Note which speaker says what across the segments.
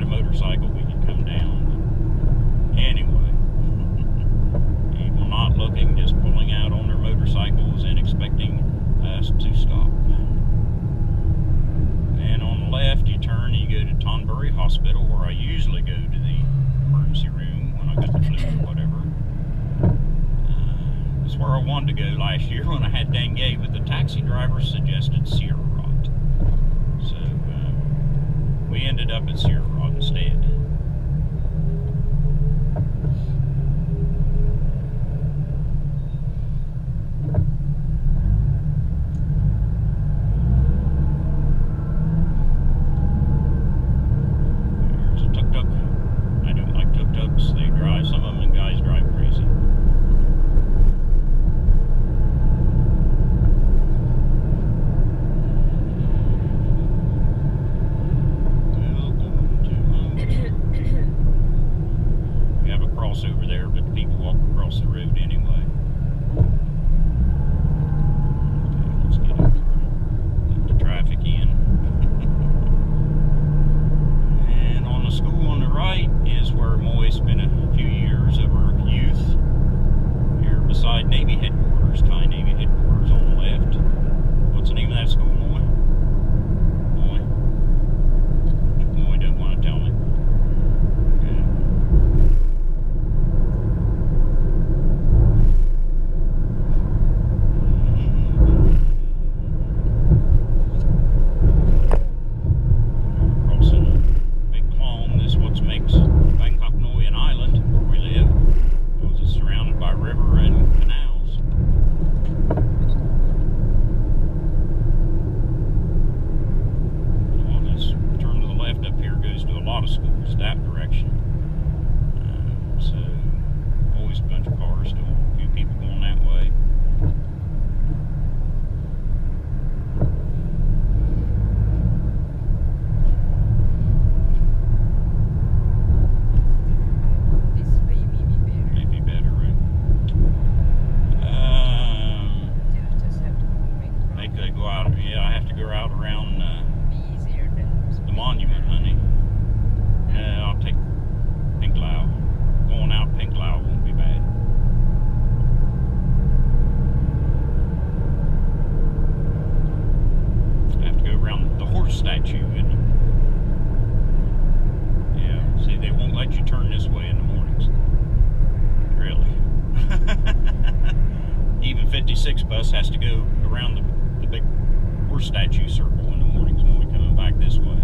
Speaker 1: a motorcycle, we could come down. But anyway, people not looking, just pulling out on their motorcycles and expecting us to stop. And on the left, you turn and you go to Tonbury Hospital, where I usually go to the emergency room when I got the flu or whatever. That's where I wanted to go last year when I had dengue, but the taxi driver suggested Sierra Rot. So we ended up at Sierra Rot instead. There's a tuk-tuk. I don't like tuk-tuks. They drive, some of them guys drive crazy. Over there, but people walk across the road anyway. Okay, let's get over. Let the traffic in. And on the school on the right is where Moy spent a few years of her youth. Here beside Navy headquarters, Thai Navy headquarters on the left. What's the name of that school, Moy? Moy? Moy doesn't want to tell me. Makes Bangkok an island where we live, because it's surrounded by river and canals. Well, let's turn to the left. Up here goes to a lot of schools that direction. So always a bunch of cars, still a few people going that way. Monument, honey. Yeah, I'll take Pink Lao. Going out Pink Lao won't be bad. I have to go around the horse statue and yeah, see, they won't let you turn this way in the mornings. Really. Even 56 bus has to go around the big horse statue circle in the mornings when we're coming back this way.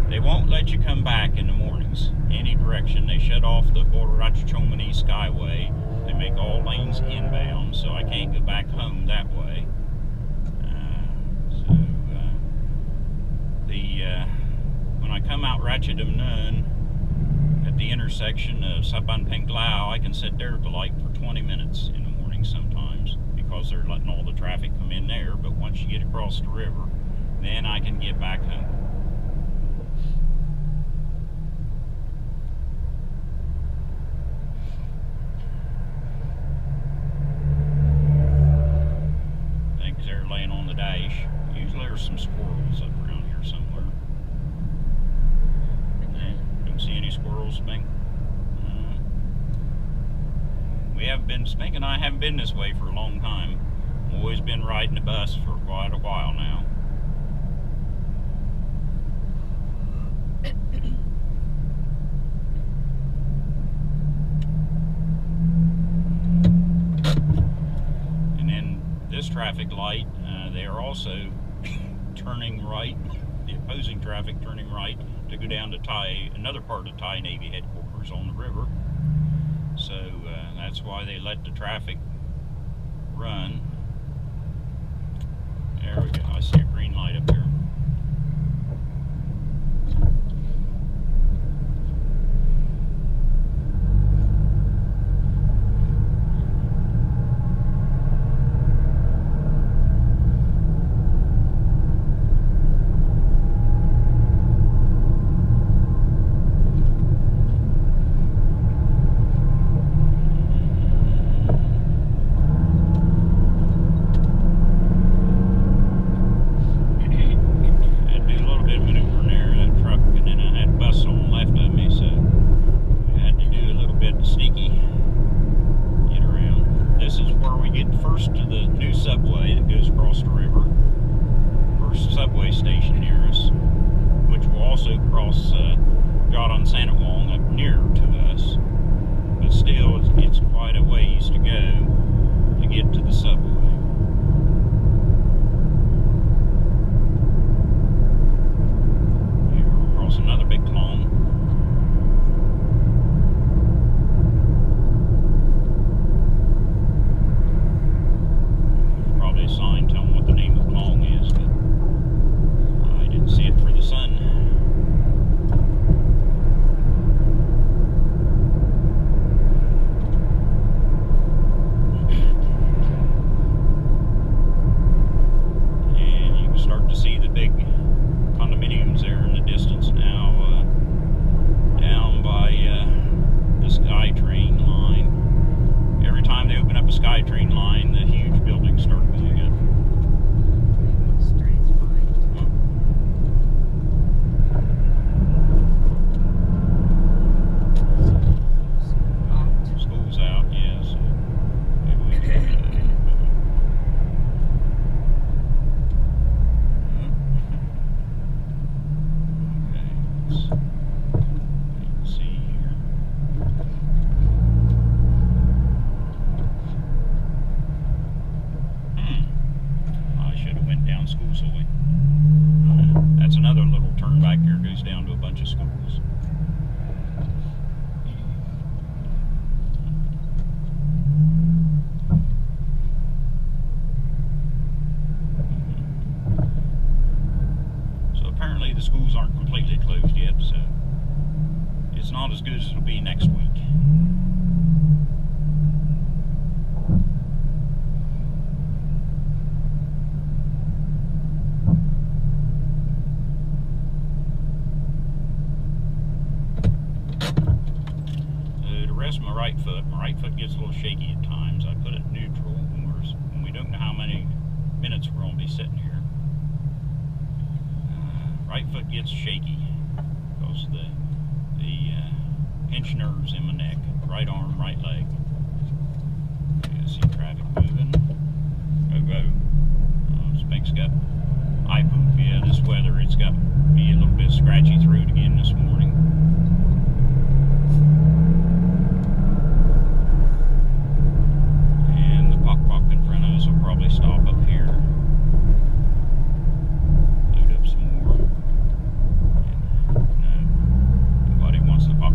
Speaker 1: They won't let you come back in the mornings, any direction. They shut off the Borachomani Skyway. They make all lanes inbound, so I can't go back home that way. When I come out Ratchatham Nun at the intersection of Saban Peng Lao, I can sit there at the light for 20 minutes in the morning sometimes, because they're letting all the traffic come in there. But once you get across the river, then I can get back home. They're laying on the dash. Usually there's some squirrels up around here somewhere. Don't see any squirrels, Spink? We haven't been, Spink and I haven't been this way for a long time. We've always been riding the bus for quite a while now. And then this traffic light, they are also turning right, the opposing traffic turning right to go down to another part of Thai Navy headquarters on the river. So that's why they let the traffic run. There we go. I see a green light up here. thankfully the schools aren't completely closed yet, so it's not as good as it'll be next week. My right foot gets a little shaky at times. I put it neutral when we don't know how many minutes we're going to be sitting here. Right foot gets shaky because the pinch nerves in my neck. Right arm, right leg. You can see traffic moving. Go. Sphinx got eye poop. Yeah, this weather, it's got me a little bit scratchy throat again this morning. Probably stop up here, load up some more. And, nobody wants the bok.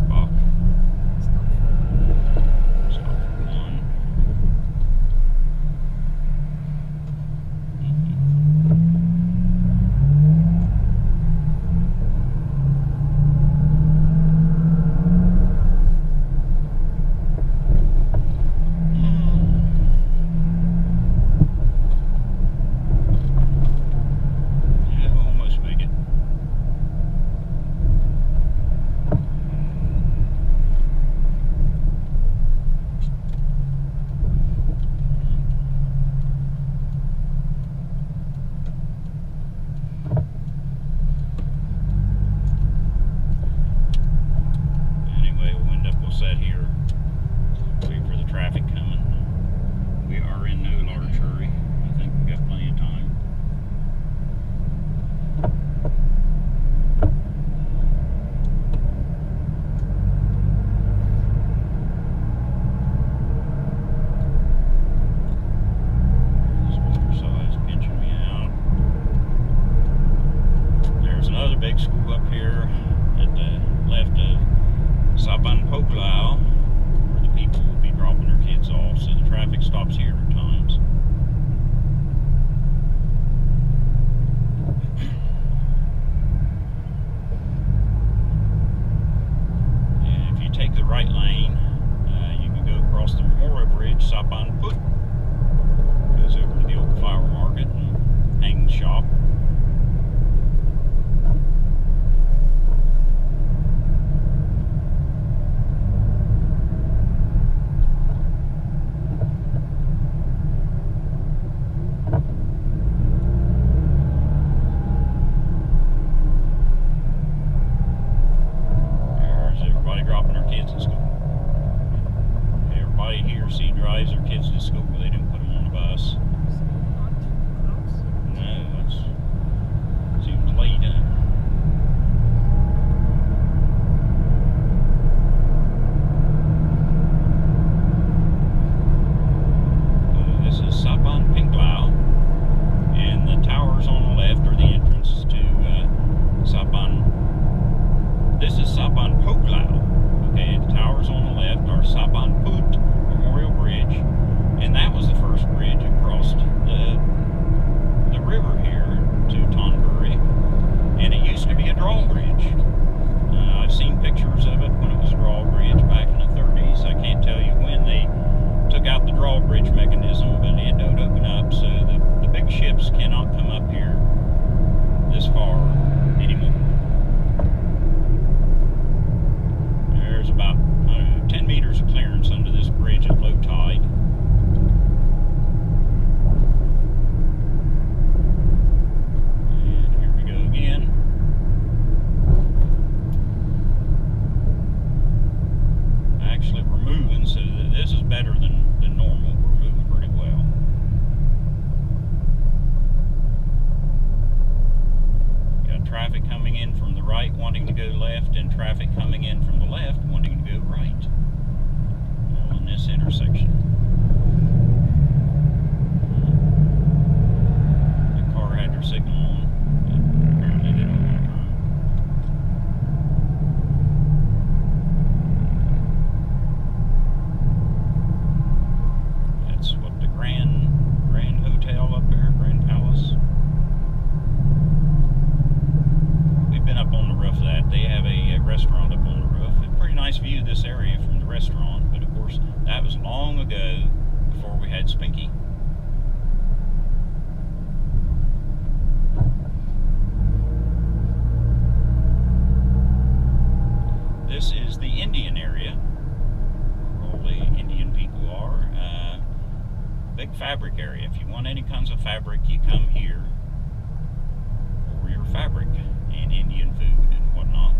Speaker 1: Stop for one. restaurant. But of course, that was long ago, before we had Spinky. This is the Indian area, where all the Indian people are. Big fabric area. If you want any kinds of fabric, you come here for your fabric and Indian food and whatnot.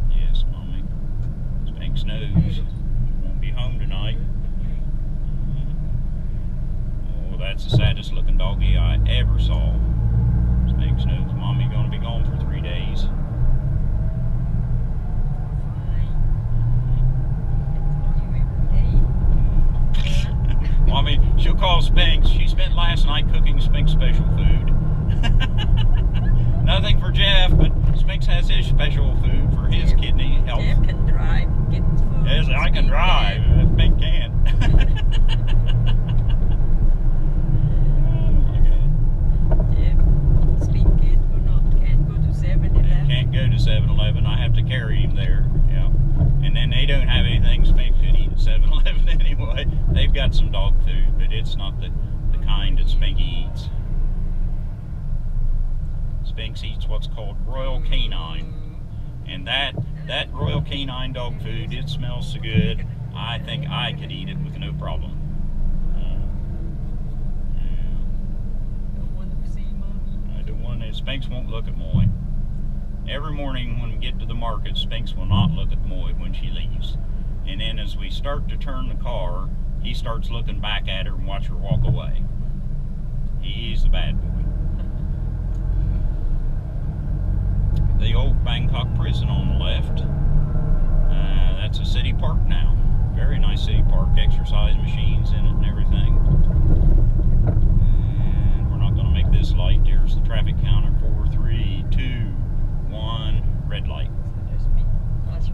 Speaker 1: Yes, Mommy. Sphinx knows. Won't be home tonight. Oh, that's the saddest looking doggy I ever saw. Sphinx knows Mommy gonna be gone for 3 days. Mommy, she'll call Sphinx. She spent last night cooking Sphinx special food. Nothing for Jeff, but Sphinx has his special food for his kidney health.
Speaker 2: Jeff can drive, get food.
Speaker 1: Yes, I can drive. Sphinx can't.
Speaker 2: Jeff, sleep can't go to 7-Eleven.
Speaker 1: Can't go to 7-Eleven. I have to carry him there. Yeah. And then they don't have anything Sphinx could eat at 7-Eleven anyway. They've got some dog food, but it's not the kind that Spinky eats. Sphinx eats what's called Royal Canine. And that Royal Canine dog food, it smells so good, I think I could eat it with no problem.
Speaker 2: Don't want to see Mommy.
Speaker 1: I don't want to. Sphinx won't look at Moy. Every morning when we get to the market, Sphinx will not look at Moy when she leaves. And then as we start to turn the car, he starts looking back at her and watch her walk away. He's the bad boy. The old Bangkok prison on the left. That's a city park now. Very nice city park, exercise machines in it and everything. And we're not going to make this light. There's the traffic counter. 4, 3, 2, 1, red light. So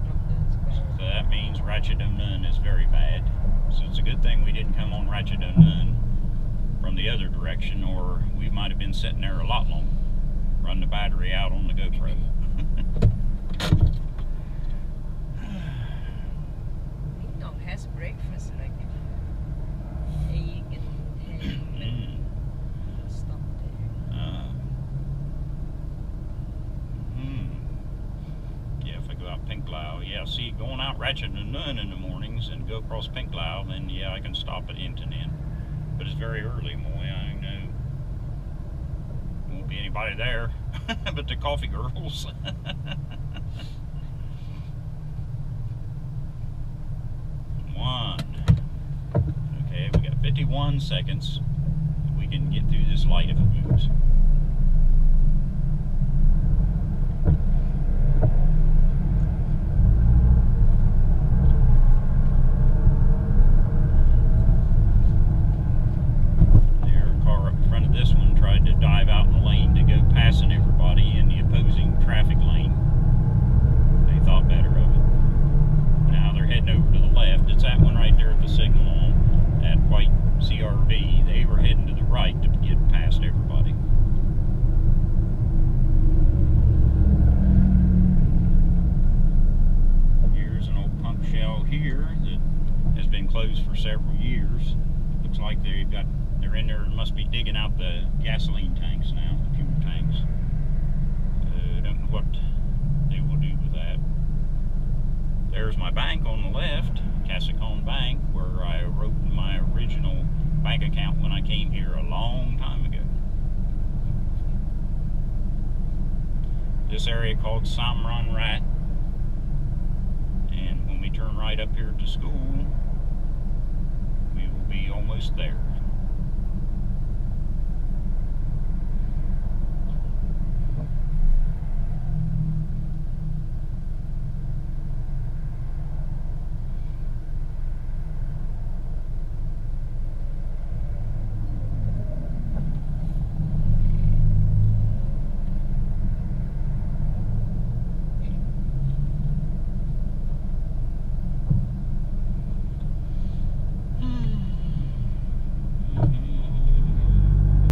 Speaker 1: that means Ratchet Nun is very bad. So it's a good thing we didn't come on Ratchet Nun from the other direction, or we might have been sitting there a lot longer. Run the battery out on the GoPro.
Speaker 2: Ding Dong has breakfast like egg and ham and stuff there.
Speaker 1: Yeah, if I go out Pinklau, yeah, see, going out Ratchet and Nun in the mornings and go across Pinklau, then yeah, I can stop at Intanen. But it's very early, Moy, I know. Won't be anybody there but the coffee girls. Okay, we got 51 seconds. We can get through this light if it moves. This one tried to dive out in the lane to go passing everybody in the opposing traffic lane. They thought better of it. Now they're heading over to the left. It's that one right there at the signal on, that white CRV. They were heading to the right to get past everybody. Here's an old pump shell here that has been closed for several years. Looks like they're in there, must be digging out the gasoline tanks now, the fuel tanks. I don't know what they will do with that. There's my bank on the left, Casicon Bank, where I wrote my original bank account when I came here a long time ago. This area called Samran Rat. And when we turn right up here to school, we will be almost there.